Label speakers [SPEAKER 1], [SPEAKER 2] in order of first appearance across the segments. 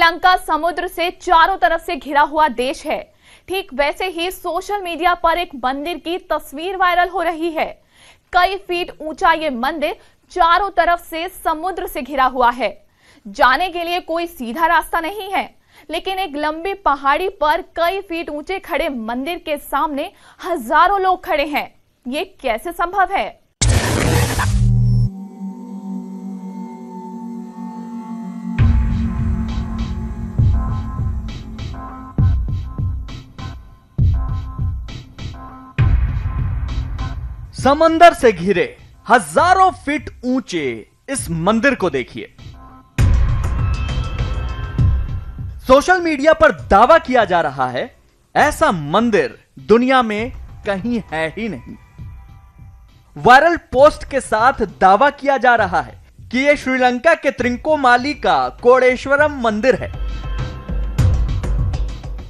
[SPEAKER 1] श्रीलंका समुद्र से चारों तरफ से घिरा हुआ देश है। ठीक वैसे ही सोशल मीडिया पर एक मंदिर की तस्वीर वायरल हो रही है। कई फीट ऊंचा ये मंदिर चारों तरफ से समुद्र से घिरा हुआ है। जाने के लिए कोई सीधा रास्ता नहीं है, लेकिन एक लंबी पहाड़ी पर कई फीट ऊंचे खड़े मंदिर के सामने हजारों लोग खड़े हैं। ये कैसे संभव है?
[SPEAKER 2] समंदर से घिरे हजारों फीट ऊंचे इस मंदिर को देखिए। सोशल मीडिया पर दावा किया जा रहा है ऐसा मंदिर दुनिया में कहीं है ही नहीं। वायरल पोस्ट के साथ दावा किया जा रहा है कि यह श्रीलंका के त्रिंकोमाली का कोडेश्वरम मंदिर है।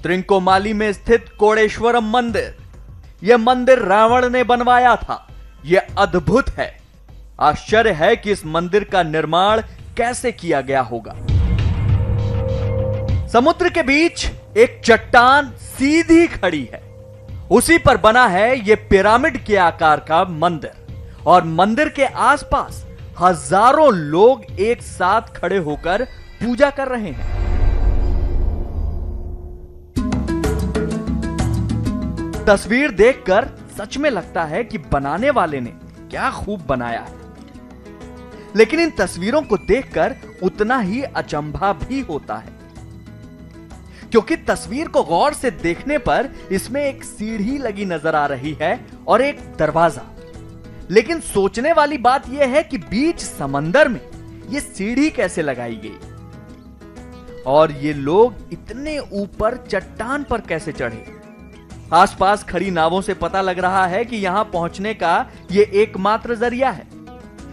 [SPEAKER 2] त्रिंकोमाली में स्थित कोडेश्वरम मंदिर, यह मंदिर रावण ने बनवाया था। यह अद्भुत है। आश्चर्य है कि इस मंदिर का निर्माण कैसे किया गया होगा। समुद्र के बीच एक चट्टान सीधी खड़ी है, उसी पर बना है यह पिरामिड के आकार का मंदिर, और मंदिर के आसपास हजारों लोग एक साथ खड़े होकर पूजा कर रहे हैं। तस्वीर देखकर सच में लगता है कि बनाने वाले ने क्या खूब बनाया है, लेकिन इन तस्वीरों को देखकर उतना ही अचंभा भी होता है, क्योंकि तस्वीर को गौर से देखने पर इसमें एक सीढ़ी लगी नजर आ रही है और एक दरवाजा। लेकिन सोचने वाली बात यह है कि बीच समंदर में यह सीढ़ी कैसे लगाई गई और ये लोग इतने ऊपर चट्टान पर कैसे चढ़े। आसपास खड़ी नावों से पता लग रहा है कि यहां पहुंचने का यह एकमात्र जरिया है,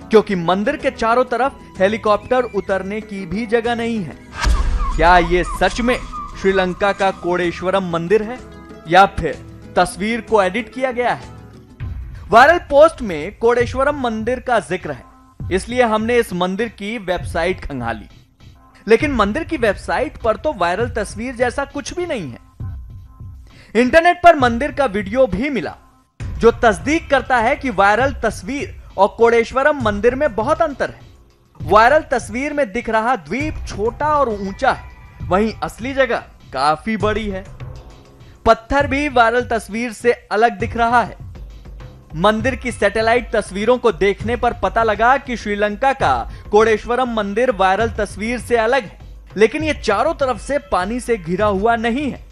[SPEAKER 2] क्योंकि मंदिर के चारों तरफ हेलीकॉप्टर उतरने की भी जगह नहीं है। क्या यह सच में श्रीलंका का कोडेश्वरम मंदिर है या फिर तस्वीर को एडिट किया गया है? वायरल पोस्ट में कोडेश्वरम मंदिर का जिक्र है, इसलिए हमने इस मंदिर की वेबसाइट खंगाली। लेकिन मंदिर की वेबसाइट पर तो वायरल तस्वीर जैसा कुछ भी नहीं है। इंटरनेट पर मंदिर का वीडियो भी मिला, जो तस्दीक करता है कि वायरल तस्वीर और कोडेश्वरम मंदिर में बहुत अंतर है। वायरल तस्वीर में दिख रहा द्वीप छोटा और ऊंचा है, वहीं असली जगह काफी बड़ी है। पत्थर भी वायरल तस्वीर से अलग दिख रहा है। मंदिर की सैटेलाइट तस्वीरों को देखने पर पता लगा कि श्रीलंका का कोडेश्वरम मंदिर वायरल तस्वीर से अलग है, लेकिन यह चारों तरफ से पानी से घिरा हुआ नहीं है,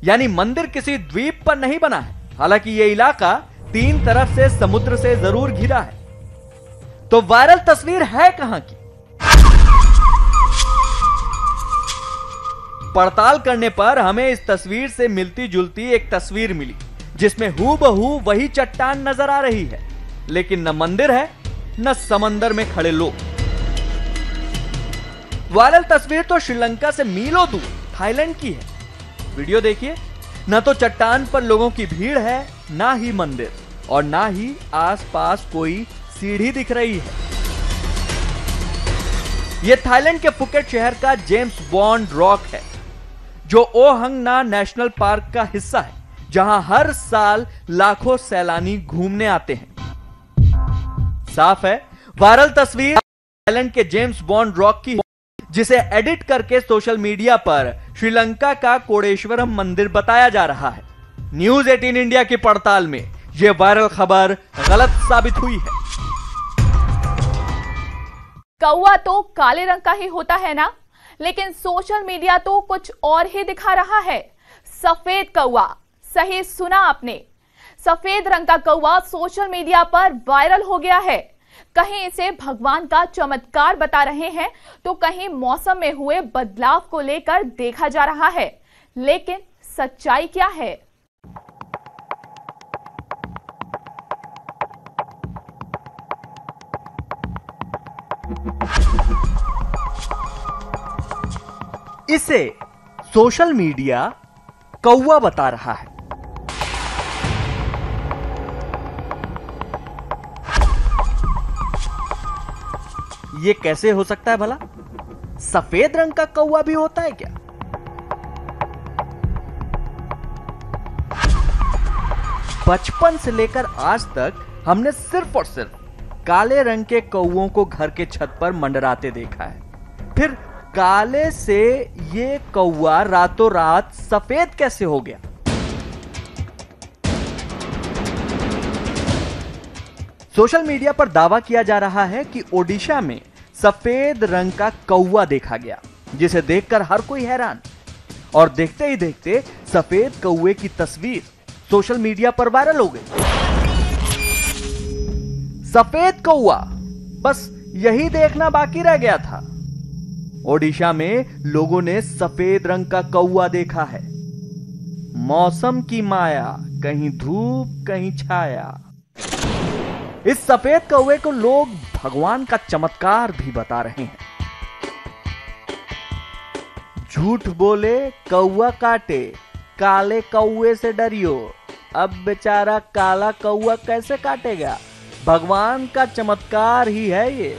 [SPEAKER 2] यानी मंदिर किसी द्वीप पर नहीं बना है। हालांकि यह इलाका तीन तरफ से समुद्र से जरूर घिरा है। तो वायरल तस्वीर है कहां की? पड़ताल करने पर हमें इस तस्वीर से मिलती जुलती एक तस्वीर मिली, जिसमें हूबहू वही चट्टान नजर आ रही है, लेकिन न मंदिर है न समंदर में खड़े लोग। वायरल तस्वीर तो श्रीलंका से मीलों दूर थाईलैंड की है। वीडियो देखिए, न तो चट्टान पर लोगों की भीड़ है, ना ही मंदिर, और ना ही आसपास कोई सीढ़ी दिख रही है। यह थाईलैंड के फुकेट शहर का जेम्स बॉन्ड रॉक है, जो ओहंग ना नेशनल पार्क का हिस्सा है, जहां हर साल लाखों सैलानी घूमने आते हैं। साफ है, वायरल तस्वीर थाईलैंड के जेम्स बॉन्ड रॉक की, जिसे एडिट करके सोशल मीडिया पर श्रीलंका का कोडेश्वरम मंदिर बताया जा रहा है। न्यूज 18 इंडिया की पड़ताल में यह वायरल खबर गलत साबित हुई है।
[SPEAKER 1] कौवा तो काले रंग का ही होता है ना, लेकिन सोशल मीडिया तो कुछ और ही दिखा रहा है। सफेद कौवा, सही सुना आपने, सफेद रंग का कौवा सोशल मीडिया पर वायरल हो गया है। कहीं इसे भगवान का चमत्कार बता रहे हैं, तो कहीं मौसम में हुए बदलाव को लेकर देखा जा रहा है। लेकिन सच्चाई क्या है?
[SPEAKER 2] इसे सोशल मीडिया कौवा बता रहा है। ये कैसे हो सकता है भला? सफेद रंग का कौवा भी होता है क्या? बचपन से लेकर आज तक हमने सिर्फ और सिर्फ काले रंग के कौवों को घर के छत पर मंडराते देखा है। फिर काले से ये कौवा रातों रात सफेद कैसे हो गया? सोशल मीडिया पर दावा किया जा रहा है कि ओडिशा में सफेद रंग का कौवा देखा गया, जिसे देखकर हर कोई हैरान। और देखते ही देखते सफेद कौवे की तस्वीर सोशल मीडिया पर वायरल हो गई। सफेद कौवा, बस यही देखना बाकी रह गया था। ओडिशा में लोगों ने सफेद रंग का कौवा देखा है। मौसम की माया, कहीं धूप कहीं छाया। इस सफेद कौवे को लोग भगवान का चमत्कार भी बता रहे हैं। झूठ बोले कौवा काटे, काले कौवे से डरियो। अब बेचारा काला कौवा कैसे काटेगा? भगवान का चमत्कार ही है ये।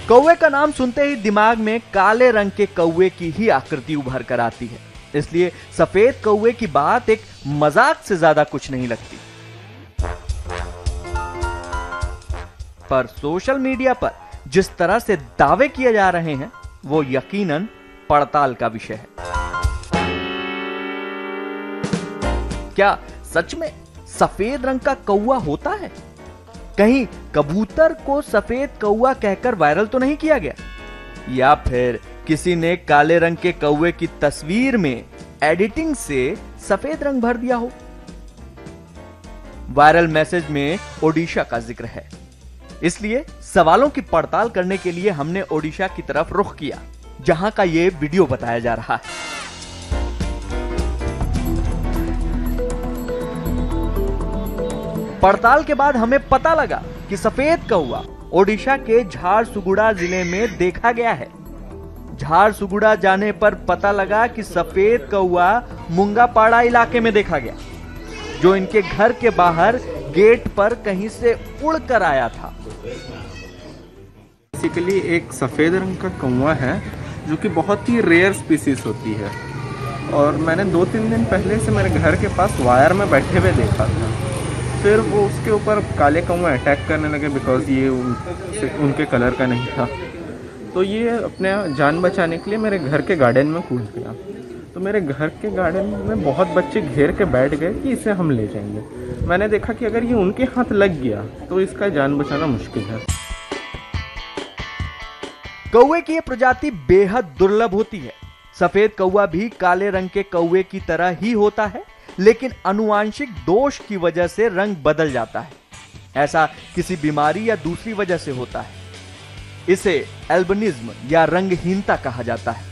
[SPEAKER 2] कौवे का नाम सुनते ही दिमाग में काले रंग के कौवे की ही आकृति उभर कर आती है, इसलिए सफेद कौवे की बात एक मजाक से ज्यादा कुछ नहीं लगती। पर सोशल मीडिया पर जिस तरह से दावे किए जा रहे हैं, वो यकीनन पड़ताल का विषय है। क्या सच में सफेद रंग का कौवा होता है? कहीं कबूतर को सफेद कौवा कहकर वायरल तो नहीं किया गया? या फिर किसी ने काले रंग के कौवे की तस्वीर में एडिटिंग से सफेद रंग भर दिया हो? वायरल मैसेज में ओडिशा का जिक्र है, इसलिए सवालों की पड़ताल करने के लिए हमने ओडिशा की तरफ रुख किया, जहां का यह वीडियो बताया जा रहा है। पड़ताल के बाद हमें पता लगा कि सफेद कौवा ओडिशा के झारसुगुड़ा जिले में देखा गया है। झारसुगुड़ा जाने पर पता लगा कि सफेद कौवा मुंगापाड़ा इलाके में देखा गया, जो इनके घर के बाहर गेट पर कहीं से उड़कर आया था।
[SPEAKER 3] बेसिकली एक सफेद रंग का कौवा है, जो कि बहुत ही रेयर स्पीसीज होती है। और मैंने 2-3 दिन पहले से मेरे घर के पास वायर में बैठे हुए देखा था। फिर वो उसके ऊपर काले कौवा अटैक करने लगे, बिकॉज ये उनके कलर का नहीं था। तो ये अपने जान बचाने के लिए मेरे घर के गार्डन में कूद गया। तो मेरे घर के गार्डन में बहुत बच्चे घेर के बैठ गए कि इसे हम ले जाएंगे। मैंने देखा कि अगर ये उनके हाथ लग गया तो इसका जान बचाना मुश्किल है।
[SPEAKER 2] कौवे की यह प्रजाति बेहद दुर्लभ होती है। सफेद कौवा भी काले रंग के कौवे की तरह ही होता है, लेकिन आनुवांशिक दोष की वजह से रंग बदल जाता है। ऐसा किसी बीमारी या दूसरी वजह से होता है। इसे एल्बिनिज्म या रंगहीनता कहा जाता है।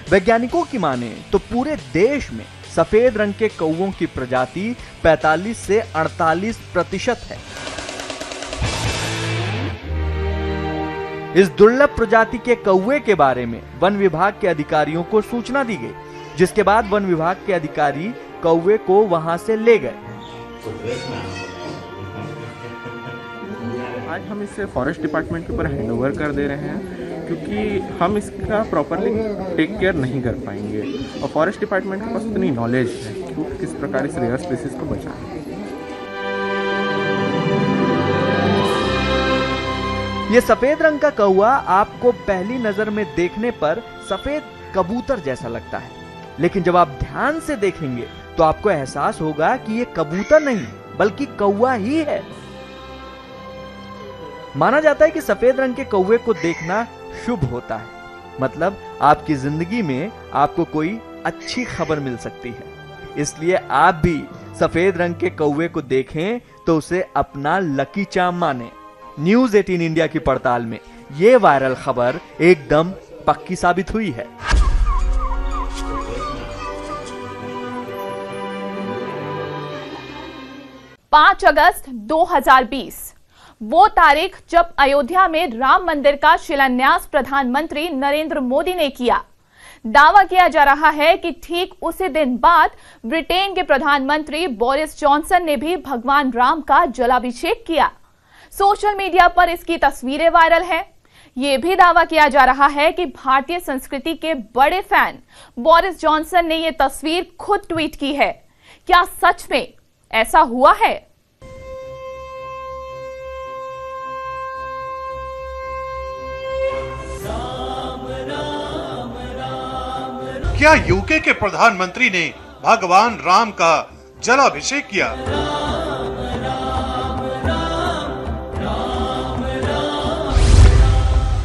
[SPEAKER 2] वैज्ञानिकों की माने तो पूरे देश में सफेद रंग के कौवों की प्रजाति 45 से 48% है। इस दुर्लभ प्रजाति के कौवे के बारे में वन विभाग के अधिकारियों को सूचना दी गई, जिसके बाद वन विभाग के अधिकारी कौवे को वहां से ले गए।
[SPEAKER 3] आज हम इसे फॉरेस्ट डिपार्टमेंट के ऊपर हैंडओवर कर दे रहे हैं, क्योंकि हम इसका प्रॉपरली टेक केयर नहीं कर पाएंगे। और फॉरेस्ट डिपार्टमेंट के पास इतनी नॉलेज है कि वो किस प्रकार इस रेयर स्पीसीज को बचाएं।
[SPEAKER 2] ये सफेद रंग का कौवा आपको पहली नजर में देखने पर सफेद कबूतर जैसा लगता है, लेकिन जब आप ध्यान से देखेंगे तो आपको एहसास होगा कि ये कबूतर नहीं बल्कि कौवा ही है। माना जाता है कि सफेद रंग के कौवे को देखना शुभ होता है, मतलब आपकी जिंदगी में आपको कोई अच्छी खबर मिल सकती है। इसलिए आप भी सफेद रंग के कौवे को देखें तो उसे अपना लकी चार्म माने। न्यूज़ 18 इंडिया की पड़ताल में यह वायरल खबर एकदम पक्की साबित हुई है।
[SPEAKER 1] पांच अगस्त 2020 वो तारीख जब अयोध्या में राम मंदिर का शिलान्यास प्रधानमंत्री नरेंद्र मोदी ने किया। दावा किया जा रहा है कि ठीक उसी दिन बाद ब्रिटेन के प्रधानमंत्री बोरिस जॉनसन ने भी भगवान राम का जलाभिषेक किया। सोशल मीडिया पर इसकी तस्वीरें वायरल हैं। ये भी दावा किया जा रहा है कि भारतीय संस्कृति के बड़े फैन बोरिस जॉनसन ने ये तस्वीर खुद ट्वीट की है। क्या सच में ऐसा हुआ है?
[SPEAKER 4] क्या यूके के प्रधानमंत्री ने भगवान राम का जलाभिषेक किया?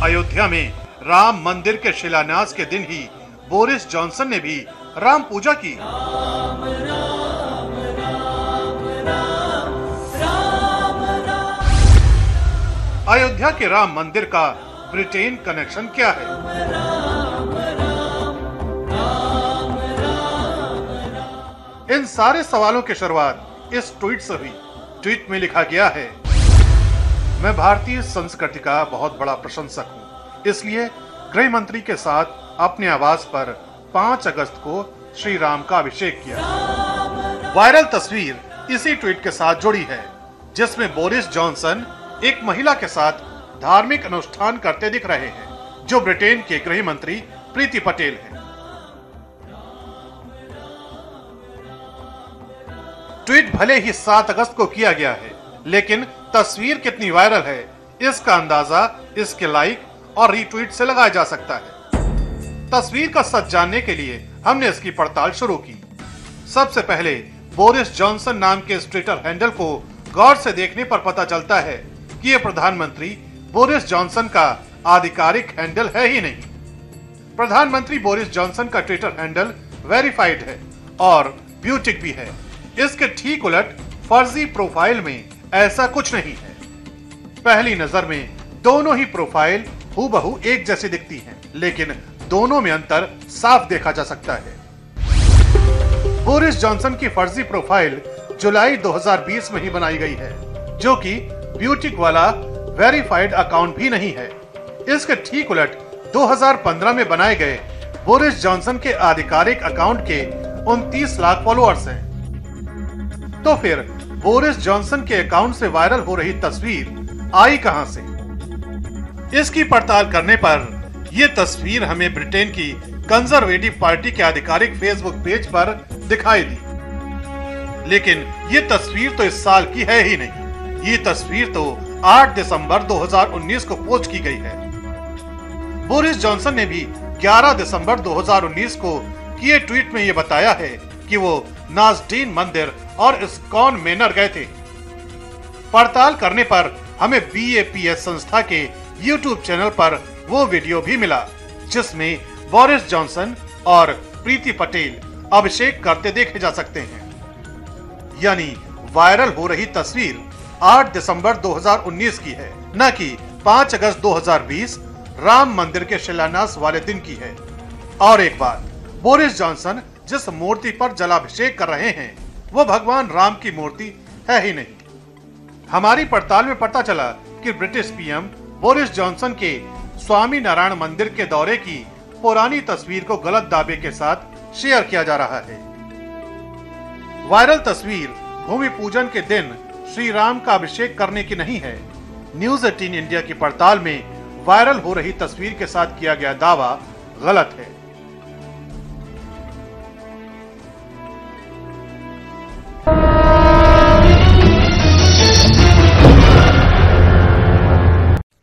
[SPEAKER 4] अयोध्या में राम मंदिर के शिलान्यास के दिन ही बोरिस जॉनसन ने भी राम पूजा की। अयोध्या के राम मंदिर का ब्रिटेन कनेक्शन क्या है? इन सारे सवालों की शुरुआत इस ट्वीट से हुई। ट्वीट में लिखा गया है, मैं भारतीय संस्कृति का बहुत बड़ा प्रशंसक हूँ, इसलिए गृह मंत्री के साथ अपने आवास पर 5 अगस्त को श्री राम का अभिषेक किया। वायरल तस्वीर इसी ट्वीट के साथ जुड़ी है, जिसमें बोरिस जॉनसन एक महिला के साथ धार्मिक अनुष्ठान करते दिख रहे हैं, जो ब्रिटेन के गृह मंत्री प्रीति पटेल हैं। ट्वीट भले ही 7 अगस्त को किया गया है, लेकिन तस्वीर कितनी वायरल है इसका अंदाजा इसके लाइक और रीट्वीट से लगाया जा सकता है। तस्वीर का सच जानने के लिए हमने इसकी पड़ताल शुरू की। सबसे पहले बोरिस जॉनसन नाम के इस ट्विटर हैंडल को गौर से देखने पर पता चलता है कि यह प्रधानमंत्री बोरिस जॉनसन का आधिकारिक हैंडल है ही नहीं। प्रधानमंत्री बोरिस जॉनसन का ट्विटर हैंडल वेरीफाइड है और ब्यूटिक भी है। इसके ठीक उलट फर्जी प्रोफाइल में ऐसा कुछ नहीं है। पहली नजर में दोनों ही प्रोफाइल हूबहू एक जैसी दिखती हैं, लेकिन दोनों में अंतर साफ देखा जा सकता है। बोरिस जॉनसन की फर्जी प्रोफाइल जुलाई 2020 में ही बनाई गई है, जो कि ब्यूटिक वाला वेरीफाइड अकाउंट भी नहीं है। इसके ठीक उलट 2015 में बनाए गए बोरिस जॉनसन के आधिकारिक अकाउंट के 29 लाख फॉलोअर्स हैं। तो फिर बोरिस जॉनसन के अकाउंट से वायरल हो रही तस्वीर आई कहां से? इसकी पड़ताल करने पर यह तस्वीर हमें ब्रिटेन की कंजर्वेटिव पार्टी के आधिकारिक फेसबुक पेज पर दिखाई दी, लेकिन ये तस्वीर तो इस साल की है ही नहीं। ये तस्वीर तो 8 दिसंबर 2019 को पोस्ट की गई है। बोरिस जॉनसन ने भी 11 दिसंबर 2019 को किए ट्वीट में ये बताया है कि वो नाजडीन मंदिर और इस्कॉन मेनर गए थे। पड़ताल करने पर हमें BAPS संस्था के YouTube चैनल पर वो वीडियो भी मिला, जिसमें बोरिस जॉनसन और प्रीति पटेल अभिषेक करते देखे जा सकते हैं। यानी वायरल हो रही तस्वीर 8 दिसंबर 2019 की है, न कि 5 अगस्त 2020 राम मंदिर के शिलान्यास वाले दिन की है। और एक बात, बोरिस जॉनसन जिस मूर्ति पर जलाभिषेक कर रहे हैं वो भगवान राम की मूर्ति है ही नहीं। हमारी पड़ताल में पता चला कि ब्रिटिश PM बोरिस जॉनसन के स्वामी नारायण मंदिर के दौरे की पुरानी तस्वीर को गलत दावे के साथ शेयर किया जा रहा है। वायरल तस्वीर भूमि पूजन के दिन श्री राम का अभिषेक करने की नहीं है। न्यूज 18 इंडिया की पड़ताल में वायरल हो रही तस्वीर के साथ किया गया दावा गलत है।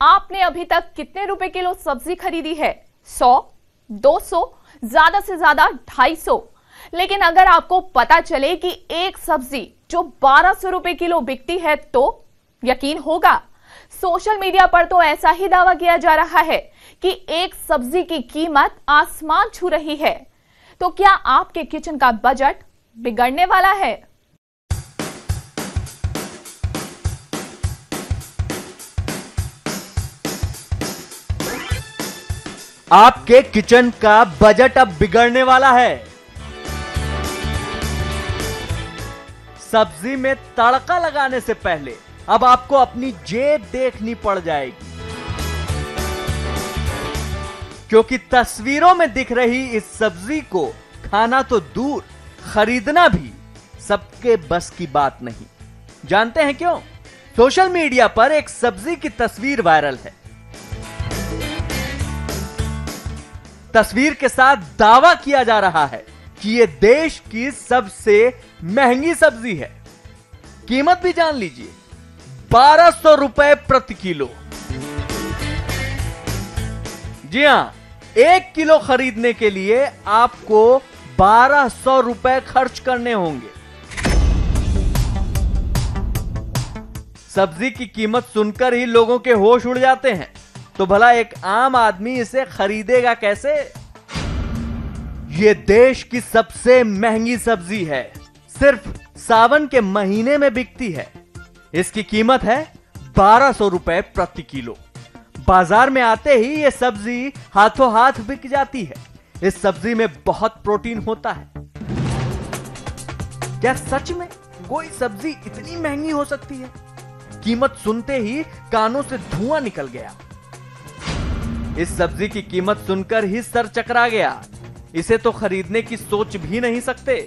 [SPEAKER 1] आपने अभी तक कितने रुपए किलो सब्जी खरीदी है? 100, 200, ज्यादा से ज्यादा 250। लेकिन अगर आपको पता चले कि एक सब्जी जो 1200 रुपए किलो बिकती है, तो यकीन होगा। सोशल मीडिया पर तो ऐसा ही दावा किया जा रहा है कि एक सब्जी की कीमत आसमान छू रही है। तो क्या आपके किचन का बजट बिगड़ने वाला है?
[SPEAKER 2] आपके किचन का बजट अब बिगड़ने वाला है। सब्जी में तड़का लगाने से पहले अब आपको अपनी जेब देखनी पड़ जाएगी, क्योंकि तस्वीरों में दिख रही इस सब्जी को खाना तो दूर, खरीदना भी सबके बस की बात नहीं। जानते हैं क्यों? सोशल मीडिया पर एक सब्जी की तस्वीर वायरल है। तस्वीर के साथ दावा किया जा रहा है कि यह देश की सबसे महंगी सब्जी है। कीमत भी जान लीजिए, 1200 रुपए प्रति किलो। जी हां, 1 किलो खरीदने के लिए आपको 1200 रुपए खर्च करने होंगे। सब्जी की कीमत सुनकर ही लोगों के होश उड़ जाते हैं, तो भला एक आम आदमी इसे खरीदेगा कैसे? यह देश की सबसे महंगी सब्जी है, सिर्फ सावन के महीने में बिकती है। इसकी कीमत है 1200 रुपए प्रति किलो। बाजार में आते ही यह सब्जी हाथों हाथ बिक जाती है। इस सब्जी में बहुत प्रोटीन होता है। क्या सच में कोई सब्जी इतनी महंगी हो सकती है? कीमत सुनते ही कानों से धुआं निकल गया। इस सब्जी की कीमत सुनकर ही सर चकरा गया। इसे तो खरीदने की सोच भी नहीं सकते।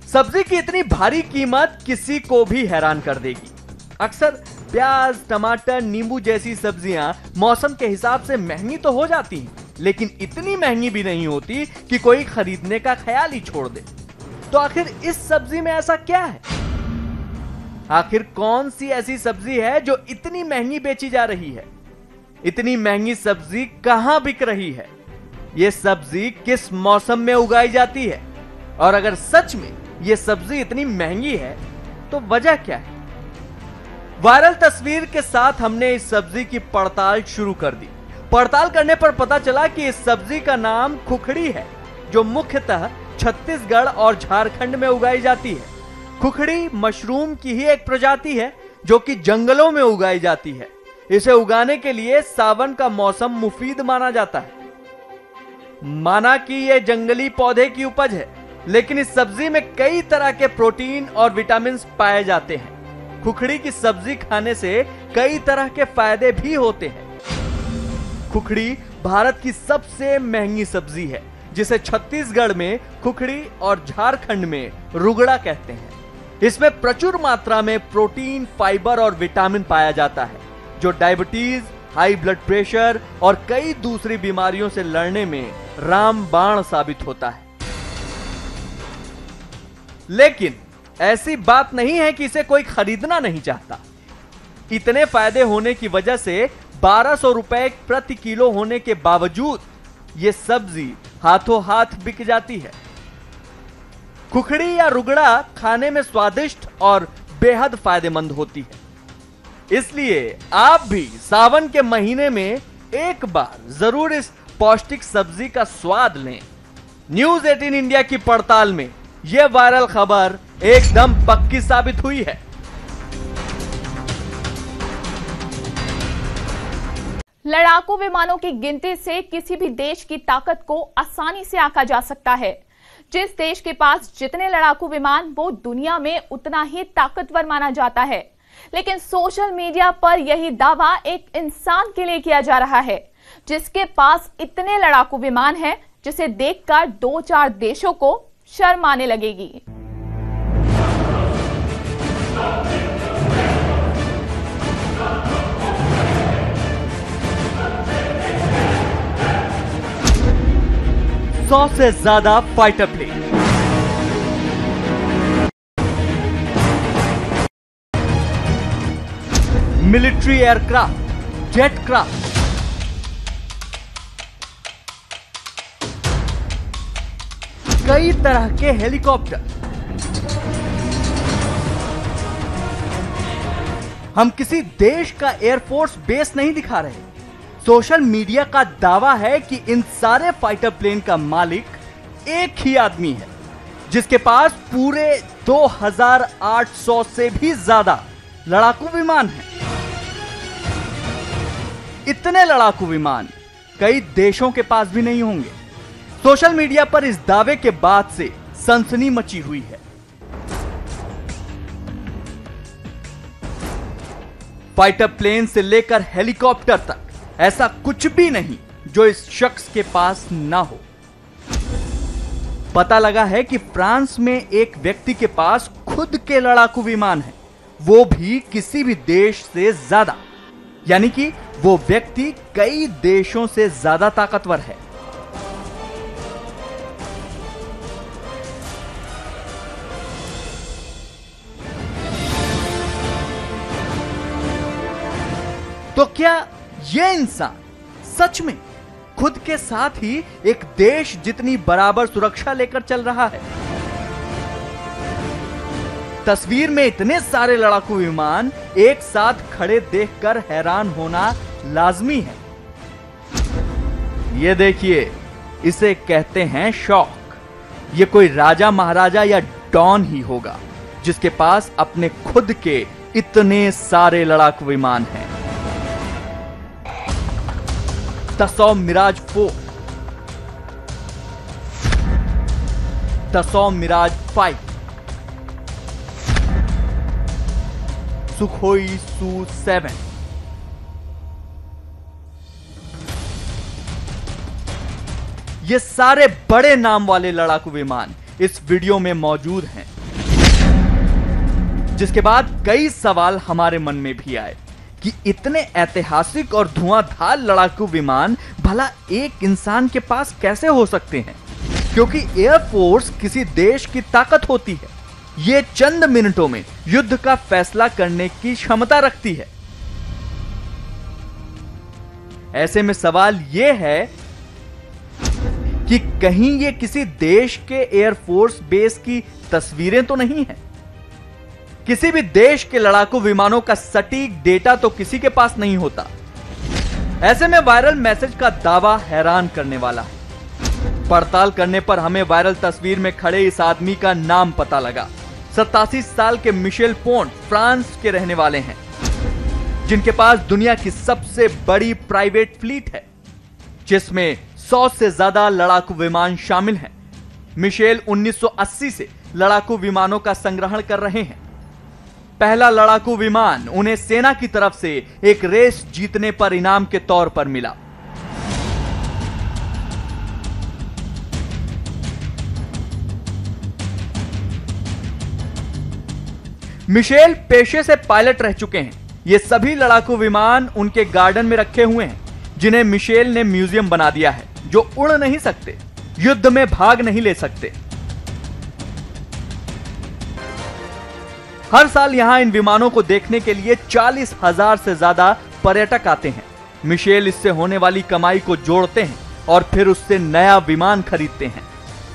[SPEAKER 2] सब्जी की इतनी भारी कीमत किसी को भी हैरान कर देगी। अक्सर प्याज, टमाटर, नींबू जैसी सब्जियां मौसम के हिसाब से महंगी तो हो जाती हैं, लेकिन इतनी महंगी भी नहीं होती कि कोई खरीदने का ख्याल ही छोड़ दे। तो आखिर इस सब्जी में ऐसा क्या है? आखिर कौन सी ऐसी सब्जी है जो इतनी महंगी बेची जा रही है? इतनी महंगी सब्जी कहां बिक रही है? यह सब्जी किस मौसम में उगाई जाती है? और अगर सच में यह सब्जी इतनी महंगी है तो वजह क्या है? वायरल तस्वीर के साथ हमने इस सब्जी की पड़ताल शुरू कर दी। पड़ताल करने पर पता चला कि इस सब्जी का नाम खुखड़ी है, जो मुख्यतः छत्तीसगढ़ और झारखंड में उगाई जाती है। खुखड़ी मशरूम की ही एक प्रजाति है जो कि जंगलों में उगाई जाती है। इसे उगाने के लिए सावन का मौसम मुफीद माना जाता है। माना कि यह जंगली पौधे की उपज है, लेकिन इस सब्जी में कई तरह के प्रोटीन और विटामिन पाए जाते हैं। खुखड़ी की सब्जी खाने से कई तरह के फायदे भी होते हैं। खुखड़ी भारत की सबसे महंगी सब्जी है, जिसे छत्तीसगढ़ में खुखड़ी और झारखंड में रुगड़ा कहते हैं। इसमें प्रचुर मात्रा में प्रोटीन, फाइबर और विटामिन पाया जाता है, जो डायबिटीज, हाई ब्लड प्रेशर और कई दूसरी बीमारियों से लड़ने में रामबाण साबित होता है। लेकिन ऐसी बात नहीं है कि इसे कोई खरीदना नहीं चाहता। इतने फायदे होने की वजह से 1200 रुपए प्रति किलो होने के बावजूद यह सब्जी हाथों हाथ बिक जाती है। खुखड़ी या रुगड़ा खाने में स्वादिष्ट और बेहद फायदेमंद होती है। इसलिए आप भी सावन के महीने में एक बार जरूर इस पौष्टिक सब्जी का स्वाद लें। न्यूज़ 18 इंडिया की पड़ताल में यह वायरल खबर एकदम पक्की साबित हुई है।
[SPEAKER 1] लड़ाकू विमानों की गिनती से किसी भी देश की ताकत को आसानी से आंका जा सकता है। जिस देश के पास जितने लड़ाकू विमान, वो दुनिया में उतना ही ताकतवर माना जाता है। लेकिन सोशल मीडिया पर यही दावा एक इंसान के लिए किया जा रहा है, जिसके पास इतने लड़ाकू विमान हैं, जिसे देखकर 2-4 देशों को शर्म आने लगेगी।
[SPEAKER 2] सौ से ज्यादा fighter plane, military aircraft, jet craft, कई तरह के हेलीकॉप्टर। हम किसी देश का एयरफोर्स बेस नहीं दिखा रहे। सोशल मीडिया का दावा है कि इन सारे फाइटर प्लेन का मालिक एक ही आदमी है, जिसके पास पूरे 2800 से भी ज्यादा लड़ाकू विमान हैं। इतने लड़ाकू विमान कई देशों के पास भी नहीं होंगे। सोशल मीडिया पर इस दावे के बाद से सनसनी मची हुई है। फाइटर प्लेन से लेकर हेलीकॉप्टर तक ऐसा कुछ भी नहीं जो इस शख्स के पास ना हो। पता लगा है कि फ्रांस में एक व्यक्ति के पास खुद के लड़ाकू विमान है, वो भी किसी भी देश से ज्यादा। यानी कि वो व्यक्ति कई देशों से ज्यादा ताकतवर है। तो क्या यह इंसान सच में खुद के साथ ही एक देश जितनी बराबर सुरक्षा लेकर चल रहा है? तस्वीर में इतने सारे लड़ाकू विमान एक साथ खड़े देखकर हैरान होना लाजमी है। ये देखिए, इसे कहते हैं शौक। ये कोई राजा महाराजा या डॉन ही होगा जिसके पास अपने खुद के इतने सारे लड़ाकू विमान हैं। Dassault Mirage 4, Dassault Mirage 5, Sukhoi Su-7, ये सारे बड़े नाम वाले लड़ाकू विमान इस वीडियो में मौजूद हैं, जिसके बाद कई सवाल हमारे मन में भी आए कि इतने ऐतिहासिक और धुआंधार लड़ाकू विमान भला एक इंसान के पास कैसे हो सकते हैं, क्योंकि एयरफोर्स किसी देश की ताकत होती है। ये चंद मिनटों में युद्ध का फैसला करने की क्षमता रखती है। ऐसे में सवाल यह है कि कहीं ये किसी देश के एयरफोर्स बेस की तस्वीरें तो नहीं है? किसी भी देश के लड़ाकू विमानों का सटीक डेटा तो किसी के पास नहीं होता। ऐसे में वायरल मैसेज का दावा हैरान करने वाला है। पड़ताल करने पर हमें वायरल तस्वीर में खड़े इस आदमी का नाम पता लगा। 87 साल के मिशेल पोंट फ्रांस के रहने वाले हैं, जिनके पास दुनिया की सबसे बड़ी प्राइवेट फ्लीट है, जिसमें 100 से ज्यादा लड़ाकू विमान शामिल हैं। मिशेल 1980 से लड़ाकू विमानों का संग्रहण कर रहे हैं। पहला लड़ाकू विमान उन्हें सेना की तरफ से एक रेस जीतने पर इनाम के तौर पर मिला। मिशेल पेशे से पायलट रह चुके हैं। ये सभी लड़ाकू विमान उनके गार्डन में रखे हुए हैं, जिन्हें मिशेल ने म्यूजियम बना दिया है, जो उड़ नहीं सकते, युद्ध में भाग नहीं ले सकते। हर साल यहां इन विमानों को देखने के लिए 40,000 से ज्यादा पर्यटक आते हैं। मिशेल इससे होने वाली कमाई को जोड़ते हैं और फिर उससे नया विमान खरीदते हैं।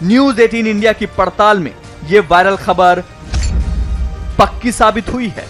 [SPEAKER 2] न्यूज 18 इंडिया की पड़ताल में यह वायरल खबर पक्की साबित हुई है।